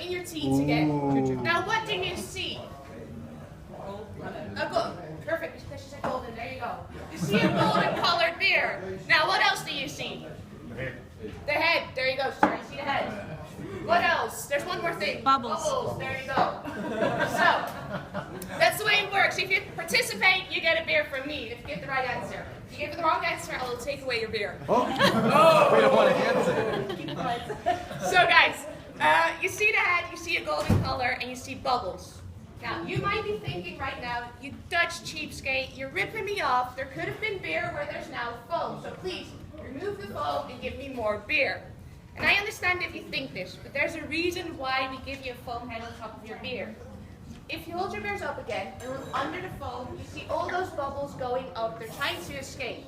in your teeth again. Now, what do you see? Perfect. She said golden. There you go. You see a golden colored beer. Now, what else do you see? The head. There you go, sir. You see the head. What else? There's one more thing. Bubbles. There you go. So, that's the way it works. If you participate, you get a beer from me. If you get the right answer. If you give the wrong answer, I will take away your beer. Oh. We don't want to answer. So, guys, you see the head, you see a golden color, and you see bubbles. Now, you might be thinking right now, you Dutch cheapskate, you're ripping me off. There could have been beer where there's now foam. So please, remove the foam and give me more beer. And I understand if you think this, but there's a reason why we give you a foam head on top of your beer. If you hold your beers up again and look under the foam, you see all those bubbles going up. They're trying to escape.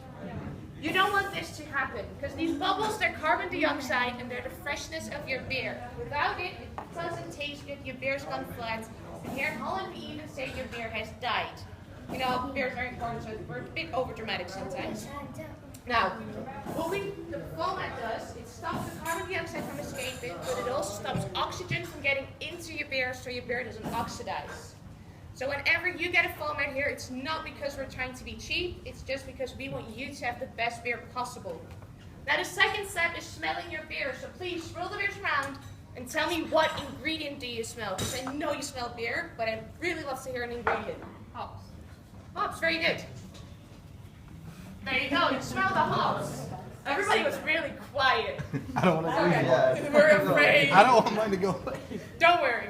You don't want this to happen, because these bubbles, they're carbon dioxide and they're the freshness of your beer. Without it, it doesn't taste good, your beer's gone flat. And here in Holland, we even say your beer has died. You know, beer is very important, so we're a bit over-dramatic sometimes. Now, what the foam head does, it stops the carbon dioxide from escaping, but it also stops oxygen from getting into your beer, so your beer doesn't oxidize. So whenever you get a foam head here, it's not because we're trying to be cheap, it's just because we want you to have the best beer possible. Now the second step is smelling your beer, so please swirl the beers around and tell me what ingredient do you smell, because I know you smell beer, but I'd really love to hear an ingredient. Hops. Hops, very good. There you go, you smell the hops. Everybody was really quiet. I don't want to Okay. yeah. We're afraid. I don't want mine to go. Don't worry.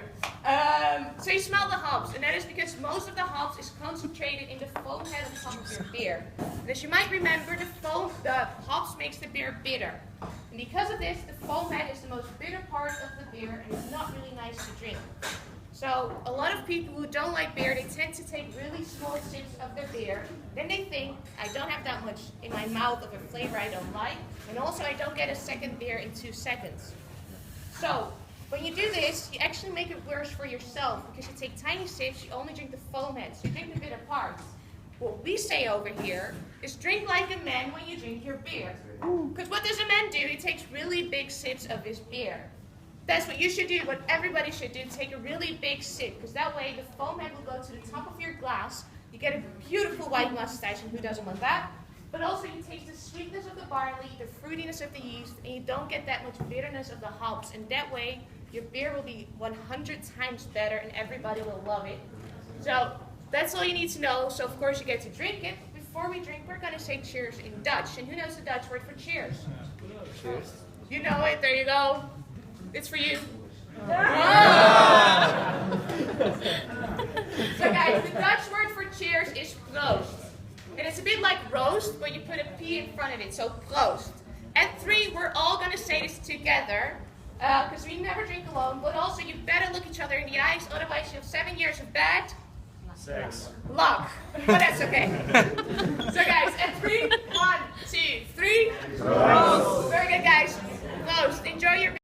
So you smell the hops, and that is because most of the hops is concentrated in the foam head on top of your beer. And as you might remember, the hops makes the beer bitter. And because of this, the foam head is the most bitter part of the beer, and it's not really nice to drink. So a lot of people who don't like beer, they tend to take really small sips of their beer. Then they think, I don't have that much in my mouth of a flavor I don't like, and also I don't get a second beer in 2 seconds. So when you do this, you actually make it worse for yourself, because you take tiny sips, you only drink the foam head, so you drink the bitter parts. What we say over here is drink like a man when you drink your beer. Because what does a man do? He takes really big sips of his beer. That's what you should do, what everybody should do, take a really big sip, because that way the foam head will go to the top of your glass, you get a beautiful white mustache, and who doesn't want that? But also you taste the sweetness of the barley, the fruitiness of the yeast, and you don't get that much bitterness of the hops, and that way your beer will be 100 times better and everybody will love it. So that's all you need to know, so of course you get to drink it. Before we drink, we're going to say cheers in Dutch, and who knows the Dutch word for cheers? Cheers. You know it, there you go. It's for you. So guys, the Dutch word for cheers is proost. And it's a bit like roast, but you put a P in front of it, so proost. At 3, we're all going to say this together, because we never drink alone, but also you better look each other in the eyes, otherwise you have 7 years of bad luck. But that's okay. So guys, at 3, 1, 2, 3. Proost. Very good, guys. Proost. Enjoy your